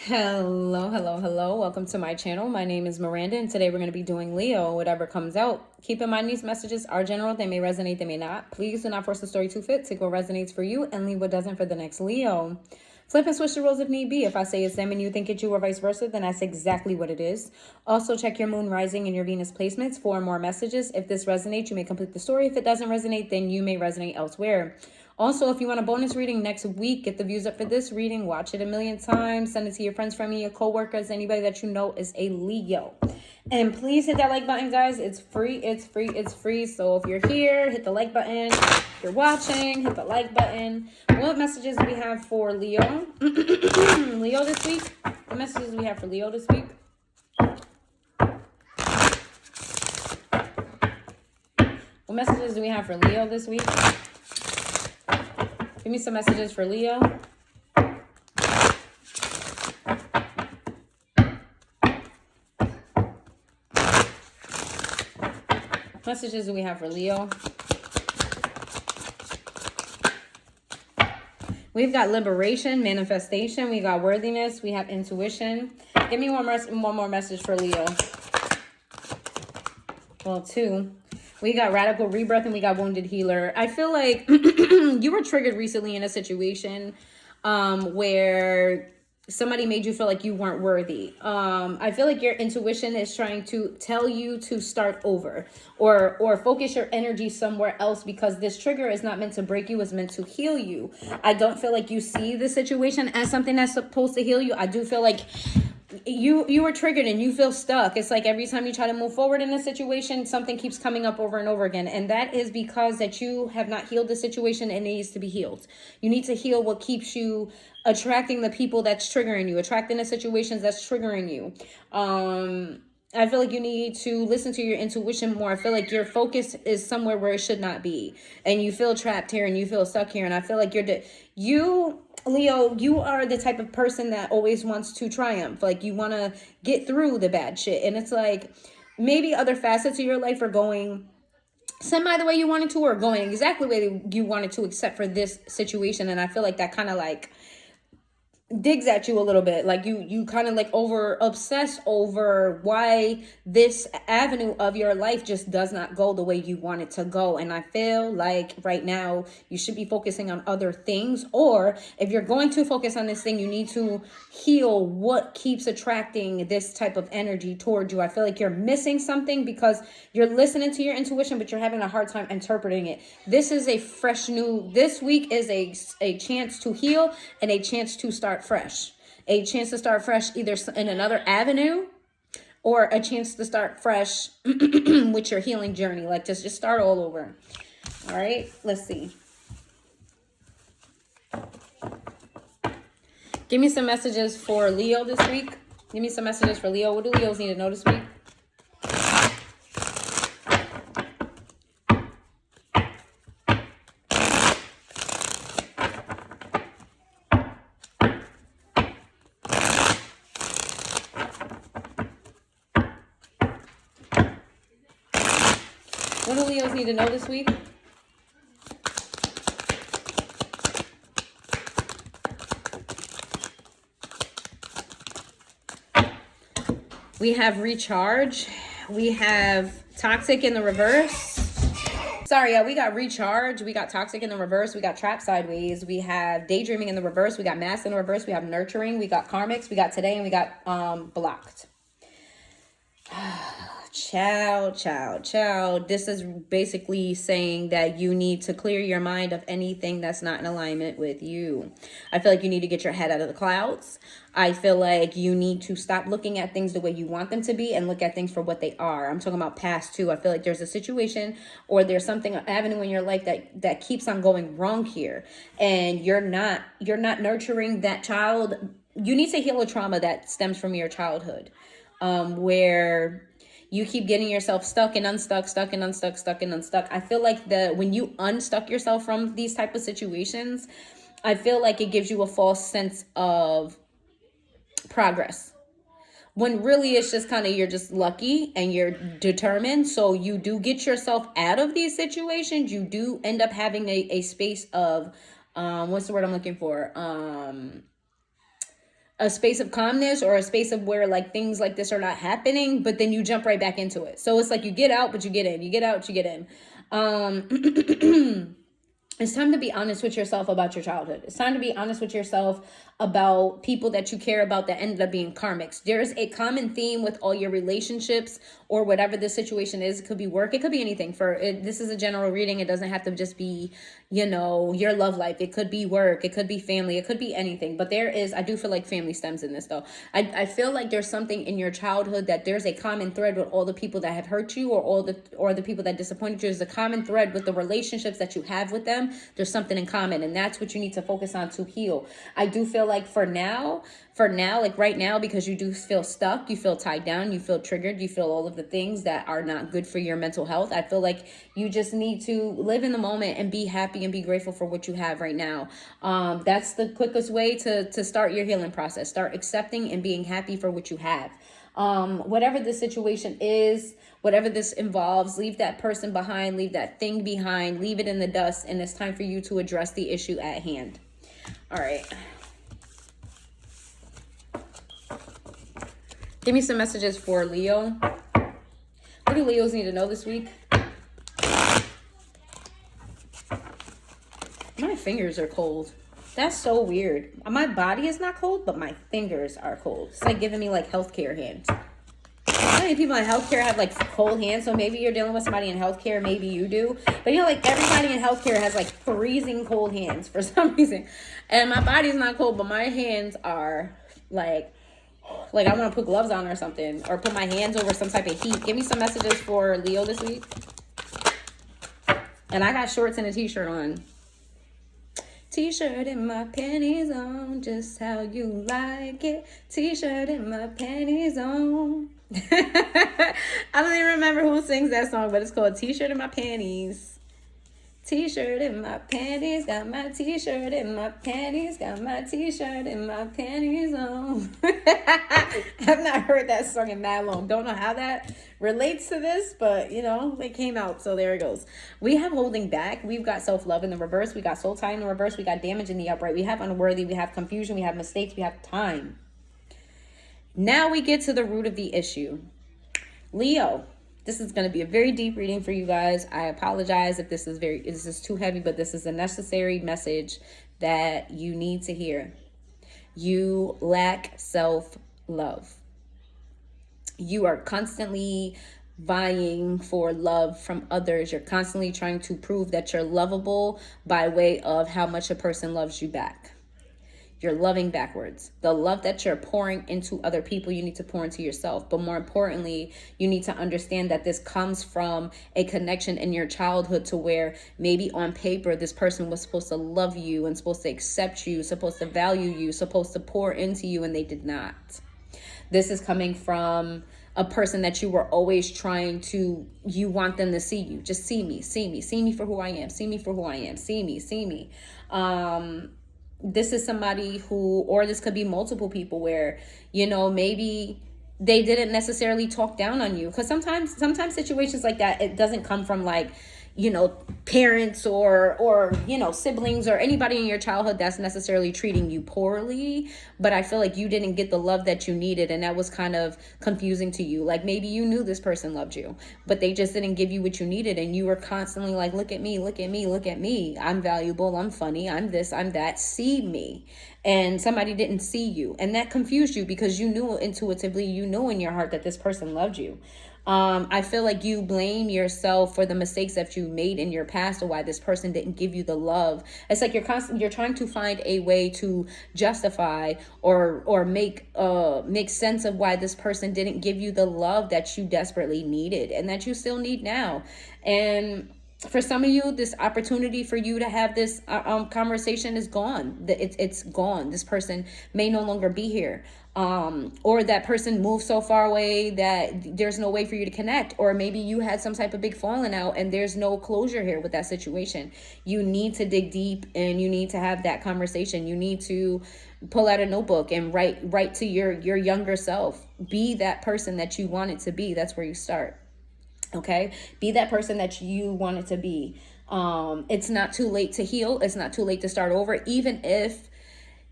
Hello, hello, hello. Welcome to my channel. My name is Miranda, and today we're going to be doing Leo, whatever comes out. Keep in mind these messages are general. They may resonate, they may not. Please do not force the story to fit. Take what resonates for you and leave what doesn't for the next Leo. Flip and switch the roles if need be. If I say it's them and you think it's you or vice versa, then that's exactly what it is. Also, check your moon rising and your Venus placements for more messages. If this resonates, you may complete the story. If it doesn't resonate, then you may resonate elsewhere. Also, if you want a bonus reading next week, get the views up for this reading, watch it a million times, send it to your friends, family, your coworkers, anybody that you know is a Leo. And please hit that like button, guys. It's free, it's free, it's free. So if you're here, hit the like button. If you're watching, hit the like button. What messages do we have for Leo? Leo this week? What messages do we have for Leo this week? What messages do we have for Leo this week? Give me some messages for Leo. What messages do we have for Leo? We've got liberation, manifestation. We got worthiness. We have intuition. Give me one more message for Leo. Well, two. We got radical rebirth and we got wounded healer. I feel like you were triggered recently in a situation where somebody made you feel like you weren't worthy. I feel like your intuition is trying to tell you to start over or focus your energy somewhere else, because this trigger is not meant to break you, it's meant to heal you. I don't feel like you see the situation as something that's supposed to heal you. I do feel like you were triggered and you feel stuck. It's like every time you try to move forward in a situation, something keeps coming up over and over again. And that is because that you have not healed the situation and it needs to be healed. You need to heal what keeps you attracting the people that's triggering you, attracting the situations that's triggering you. I feel like you need to listen to your intuition more. I feel like your focus is somewhere where it should not be. And you feel trapped here and you feel stuck here. And I feel like Leo, you are the type of person that always wants to triumph. Like, you want to get through the bad shit. And it's like maybe other facets of your life are going semi the way you wanted to, or going exactly the way you wanted to, except for this situation. And I feel like that kind of like digs at you a little bit. Like you kind of like obsess over why this avenue of your life just does not go the way you want it to go. And I feel like right now you should be focusing on other things, or if you're going to focus on this thing, you need to heal what keeps attracting this type of energy toward you. I feel like you're missing something because you're listening to your intuition, but you're having a hard time interpreting it. This is this week is a chance to heal and a chance to start fresh. A chance to start fresh either in another avenue, or a chance to start fresh with your healing journey. Like, just start all over. All right, let's see. Give me some messages for Leo this week. Give me some messages for Leo. What do Leos need to know this week? What do Leos need to know this week? We have recharge. We have toxic in the reverse. Sorry, yeah, we got recharge. We got toxic in the reverse. We got trap sideways. We have daydreaming in the reverse. We got mass in the reverse. We have nurturing. We got karmics. We got today, and we got blocked. Ciao. This is basically saying that you need to clear your mind of anything that's not in alignment with you. I feel like you need to get your head out of the clouds. I feel like you need to stop looking at things the way you want them to be and look at things for what they are. I'm talking about past too. I feel like there's a situation or there's something, an avenue in your life that keeps on going wrong here, and you're not nurturing that child. You need to heal a trauma that stems from your childhood, where you keep getting yourself stuck and unstuck. I feel like when you unstuck yourself from these type of situations, I feel like it gives you a false sense of progress, when really it's just kind of, you're just lucky and you're determined. So you do get yourself out of these situations. You do end up having a space of, what's the word I'm looking for? a space of calmness or a space of where like things like this are not happening, but then you jump right back into it. So it's like you get out, but you get in. You get out, you get in. It's time to be honest with yourself about your childhood. It's time to be honest with yourself about people that you care about that ended up being karmics. There's a common theme with all your relationships or whatever the situation is. It could be work. It could be anything. This is a general reading. It doesn't have to just be, your love life. It could be work. It could be family. It could be anything. But I do feel like family stems in this though. I feel like there's something in your childhood that there's a common thread with all the people that have hurt you or the people that disappointed you. There's a common thread with the relationships that you have with them. There's something in common, and that's what you need to focus on to heal. I do feel like for now, like right now, because you do feel stuck, you feel tied down, you feel triggered, you feel all of the things that are not good for your mental health. I feel like you just need to live in the moment and be happy and be grateful for what you have right now. That's the quickest way to start your healing process. Start accepting and being happy for what you have. Whatever the situation is, whatever this involves, leave that person behind, leave that thing behind, leave it in the dust, and it's time for you to address the issue at hand. All right. Give me some messages for Leo. What do Leos need to know this week? My fingers are cold. That's so weird. My body is not cold, but my fingers are cold. It's like giving me like healthcare hands. How many people in healthcare have like cold hands? So maybe you're dealing with somebody in healthcare, maybe you do. But like everybody in healthcare has like freezing cold hands for some reason. And my body's not cold, but my hands are like I want to put gloves on or something, or put my hands over some type of heat. Give me some messages for Leo this week. And I got shorts and a t-shirt on. T-shirt and my panties on, just how you like it. T-shirt and my panties on. I don't even remember who sings that song, but it's called T-shirt and my panties. T-shirt and my panties, got my t-shirt and my panties, got my t-shirt and my panties on. I've not heard that song in that long. Don't know how that relates to this, but they came out, so there it goes. We have holding back. We've got self-love in the reverse. We got soul tie in the reverse. We got damage in the upright. We have unworthy. We have confusion. We have mistakes. We have time. Now we get to the root of the issue. Leo. This is going to be a very deep reading for you guys. I apologize if this is too heavy, but this is a necessary message that you need to hear. You lack self-love. You are constantly vying for love from others. You're constantly trying to prove that you're lovable by way of how much a person loves you back. You're loving backwards. The love that you're pouring into other people, you need to pour into yourself. But more importantly, you need to understand that this comes from a connection in your childhood to where maybe on paper, this person was supposed to love you and supposed to accept you, supposed to value you, supposed to pour into you, and they did not. This is coming from a person that you were always you want them to see you. Just see me for who I am. See me for who I am. See me. This is somebody or this could be multiple people where, maybe they didn't necessarily talk down on you. Because sometimes situations like that, it doesn't come from like, parents or siblings or anybody in your childhood that's necessarily treating you poorly. But I feel like you didn't get the love that you needed, and that was kind of confusing to you. Like maybe you knew this person loved you, but they just didn't give you what you needed, and you were constantly like, look at me, I'm valuable, I'm funny, I'm this, I'm that, see me. And somebody didn't see you, and that confused you because you knew intuitively, you knew in your heart that this person loved you. I feel like you blame yourself for the mistakes that you made in your past or why this person didn't give you the love. It's like you're trying to find a way to justify or make sense of why this person didn't give you the love that you desperately needed and that you still need now. And for some of you, this opportunity for you to have this conversation is gone. It's gone. This person may no longer be here. Or that person moved so far away that there's no way for you to connect. Or maybe you had some type of big falling out and there's no closure here with that situation. You need to dig deep and you need to have that conversation. You need to pull out a notebook and write to your younger self. Be that person that you wanted to be. That's where you start. Okay? Be that person that you wanted to be. It's not too late to heal. It's not too late to start over. Even if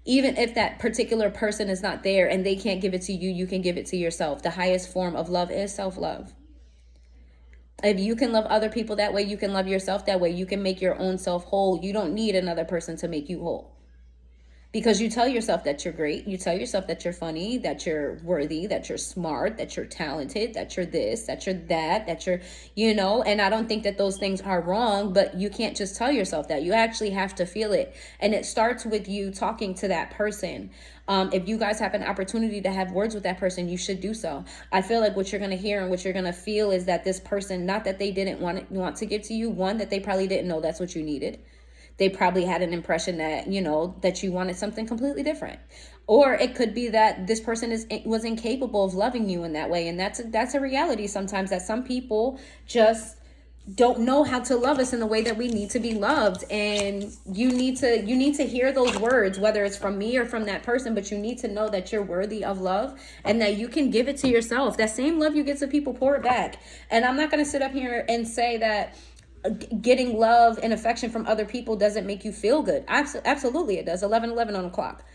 Even if that particular person is not there and they can't give it to you, you can give it to yourself. The highest form of love is self-love. If you can love other people that way, you can love yourself that way. You can make your own self whole. You don't need another person to make you whole. Because you tell yourself that you're great. You tell yourself that you're funny, that you're worthy, that you're smart, that you're talented, that you're this, that you're that you're, and I don't think that those things are wrong, but you can't just tell yourself that. You actually have to feel it. And it starts with you talking to that person. If you guys have an opportunity to have words with that person, you should do so. I feel like what you're going to hear and what you're going to feel is that this person, not that they didn't want to give to you, one, that they probably didn't know that's what you needed. They probably had an impression that, that you wanted something completely different. Or it could be that this person was incapable of loving you in that way. And that's a reality sometimes, that some people just don't know how to love us in the way that we need to be loved. And you need to hear those words, whether it's from me or from that person, but you need to know that you're worthy of love and that you can give it to yourself. That same love you get to people, pour it back. And I'm not going to sit up here and say that getting love and affection from other people doesn't make you feel good. Absolutely it does. 11:11 on the clock.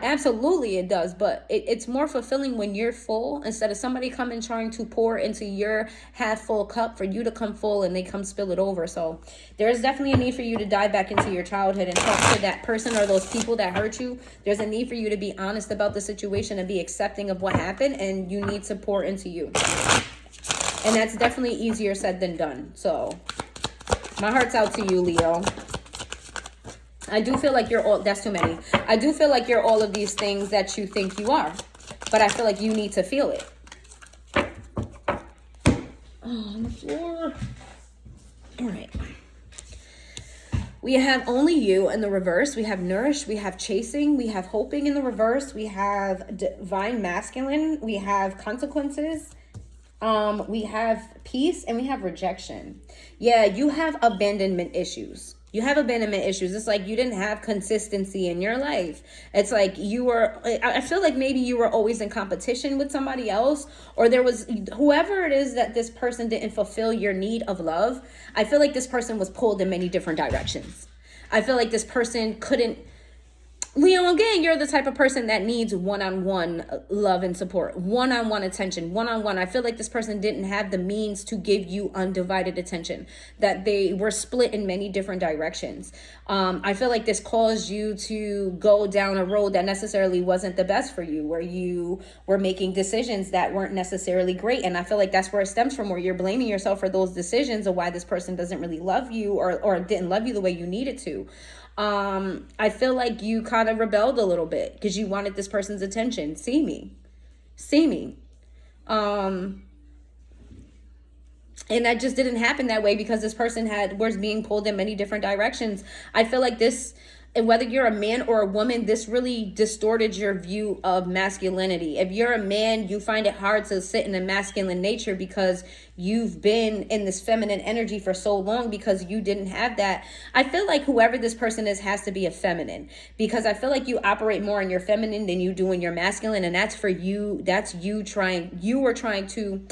Absolutely it does. But it's more fulfilling when you're full, instead of somebody coming trying to pour into your half full cup for you to come full and they come spill it over. So there's definitely a need for you to dive back into your childhood and talk to that person or those people that hurt you. There's a need for you to be honest about the situation and be accepting of what happened, and you need to pour into you. And that's definitely easier said than done. So my heart's out to you, Leo. I do feel like you're all, that's too many. I do feel like you're all of these things that you think you are. But I feel like you need to feel it. Oh, on the floor. All right. We have only you in the reverse. We have nourished. We have chasing. We have hoping in the reverse. We have divine masculine. We have consequences. We have peace, and we have rejection. Yeah, you have abandonment issues. You have abandonment issues. It's like you didn't have consistency in your life. It's like I feel like maybe you were always in competition with somebody else, or there was whoever it is that this person didn't fulfill your need of love. I feel like this person was pulled in many different directions. I feel like this person couldn't. Leo, again, you're the type of person that needs one-on-one love and support, one-on-one attention, one-on-one. I feel like this person didn't have the means to give you undivided attention, that they were split in many different directions. I feel like this caused you to go down a road that necessarily wasn't the best for you, where you were making decisions that weren't necessarily great. And I feel like that's where it stems from, where you're blaming yourself for those decisions of why this person doesn't really love you or didn't love you the way you needed to. I feel like you kind of rebelled a little bit because you wanted this person's attention. See me. And that just didn't happen that way because this person was being pulled in many different directions. I feel like this, and whether you're a man or a woman, this really distorted your view of masculinity. If you're a man, you find it hard to sit in a masculine nature because you've been in this feminine energy for so long because you didn't have that. I feel like whoever this person is has to be a feminine, because I feel like you operate more in your feminine than you do in your masculine. And that's for you. That's you were trying to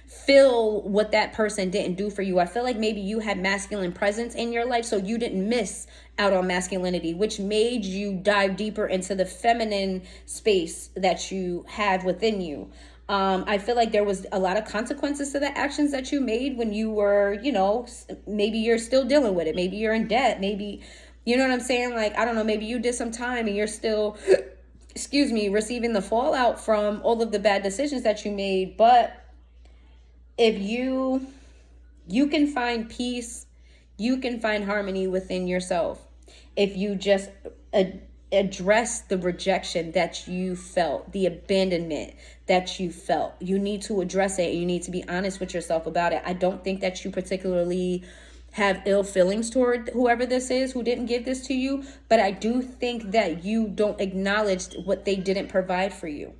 fill what that person didn't do for you. I feel like maybe you had masculine presence in your life, so you didn't miss out on masculinity, which made you dive deeper into the feminine space that you have within you. I feel like there was a lot of consequences to the actions that you made when you were, maybe you're still dealing with it. Maybe you're in debt. Maybe, you know what I'm saying? Like, I don't know, maybe you did some time and you're still, receiving the fallout from all of the bad decisions that you made. But if you can find peace, you can find harmony within yourself. If you just address the rejection that you felt, the abandonment that you felt, you need to address it. You need to be honest with yourself about it. I don't think that you particularly have ill feelings toward whoever this is who didn't give this to you, but I do think that you don't acknowledge what they didn't provide for you.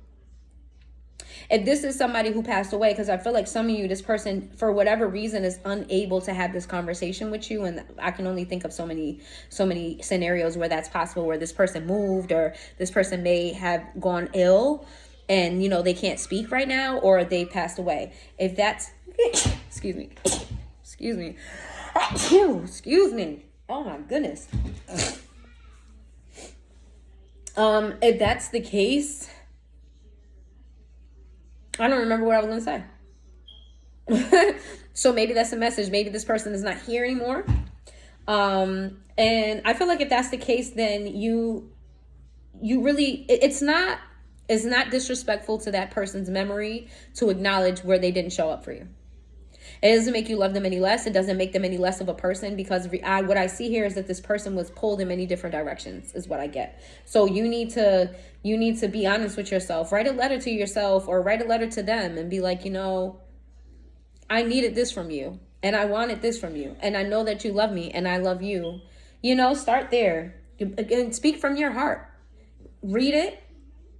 If this is somebody who passed away, because I feel like some of you, this person, for whatever reason, is unable to have this conversation with you. And I can only think of so many scenarios where that's possible, where this person moved or this person may have gone ill and, they can't speak right now, or they passed away. If that's, excuse me. Oh my goodness. If that's the case, I don't remember what I was going to say. So maybe that's a message. Maybe this person is not here anymore. And I feel like if that's the case, then you really, it's not disrespectful to that person's memory to acknowledge where they didn't show up for you. It doesn't make you love them any less. It doesn't make them any less of a person, because what I see here is that this person was pulled in many different directions is what I get. So you need to be honest with yourself. Write a letter to yourself, or write a letter to them and be like, I needed this from you and I wanted this from you. And I know that you love me and I love you. Start there. Again, speak from your heart. Read it,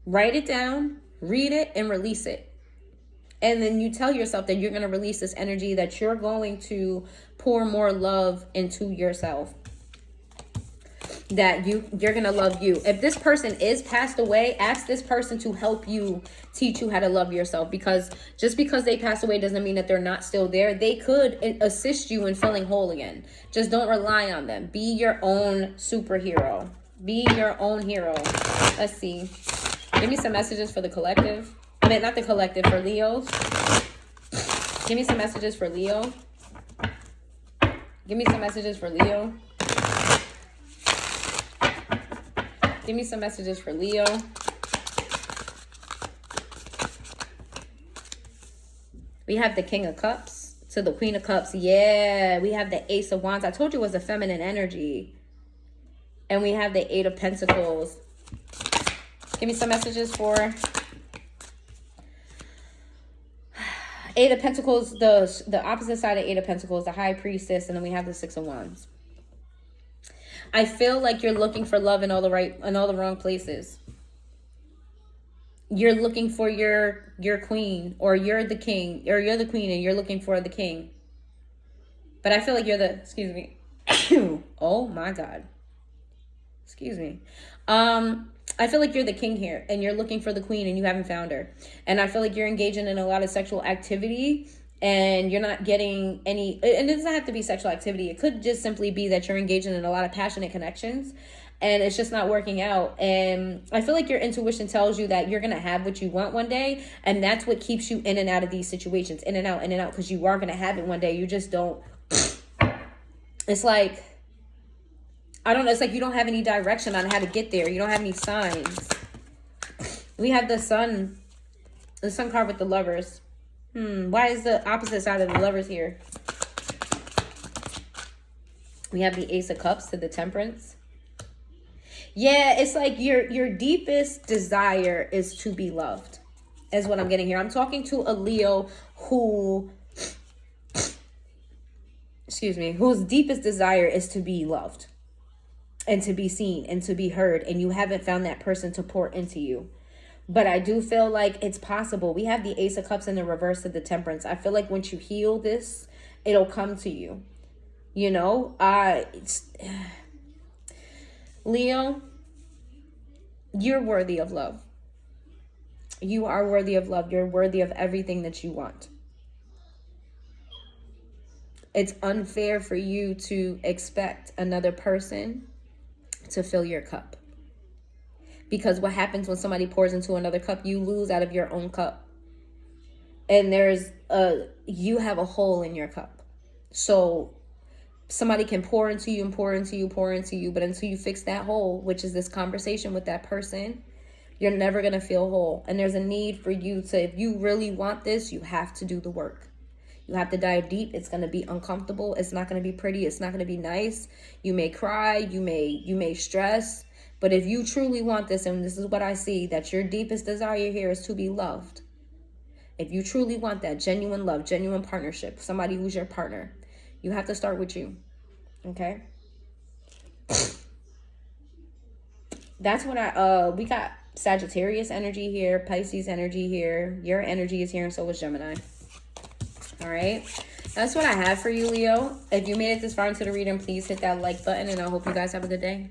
write it down, read it, and release it. And then you tell yourself that you're going to release this energy, that you're going to pour more love into yourself, that you're going to love you. If this person is passed away, ask this person to help you, teach you how to love yourself, because just because they passed away doesn't mean that they're not still there. They could assist you in feeling whole again. Just don't rely on them. Be your own superhero. Be your own hero. Let's see. Give me some messages for the collective. I mean, not the collective, for Leos. Give me some messages for Leo. Give me some messages for Leo. Give me some messages for Leo. We have the King of Cups to the Queen of Cups. Yeah, we have the Ace of Wands. I told you it was a feminine energy. And we have the Eight of Pentacles. Give me some messages for Eight of Pentacles, the opposite side of Eight of Pentacles, the High Priestess, and then we have the Six of Wands. I feel like you're looking for love in all the wrong places. You're looking for your queen, or you're the king, or you're the queen and you're looking for the king. But I feel like you're the, excuse me. Oh my God. Excuse me. I feel like you're the king here and you're looking for the queen and you haven't found her. And I feel like you're engaging in a lot of sexual activity and you're not getting any, and it doesn't have to be sexual activity. It could just simply be that you're engaging in a lot of passionate connections and it's just not working out. And I feel like your intuition tells you that you're going to have what you want one day. And that's what keeps you in and out of these situations, in and out, because you are going to have it one day. You just don't. It's like, I don't know. It's like you don't have any direction on how to get there. You don't have any signs. We have the sun card with the Lovers. Why is the opposite side of the Lovers here? We have the Ace of Cups to the Temperance. Yeah, it's like your deepest desire is to be loved, is what I'm getting here. I'm talking to a Leo who, whose deepest desire is to be loved and to be seen and to be heard, and you haven't found that person to pour into you. But I do feel like it's possible. We have the Ace of Cups in the reverse of the Temperance. I feel like once you heal this, it'll come to you. You know, Leo, you're worthy of love. You are worthy of love. You're worthy of everything that you want. It's unfair for you to expect another person to fill your cup. Because what happens when somebody pours into another cup, you lose out of your own cup. And you have a hole in your cup. So somebody can pour into you and pour into you, pour into you. But until you fix that hole, which is this conversation with that person, you're never going to feel whole. And there's a need for you to, if you really want this, you have to do the work. You have to dive deep. It's going to be uncomfortable. It's not going to be pretty. It's not going to be nice. You may cry. You may stress. But if you truly want this, and this is what I see, that your deepest desire here is to be loved. If you truly want that genuine love, genuine partnership, somebody who's your partner, you have to start with you. Okay? That's what we got Sagittarius energy here, Pisces energy here. Your energy is here, and so is Gemini. All right? That's what I have for you, Leo. If you made it this far into the reading, please hit that like button, and I hope you guys have a good day.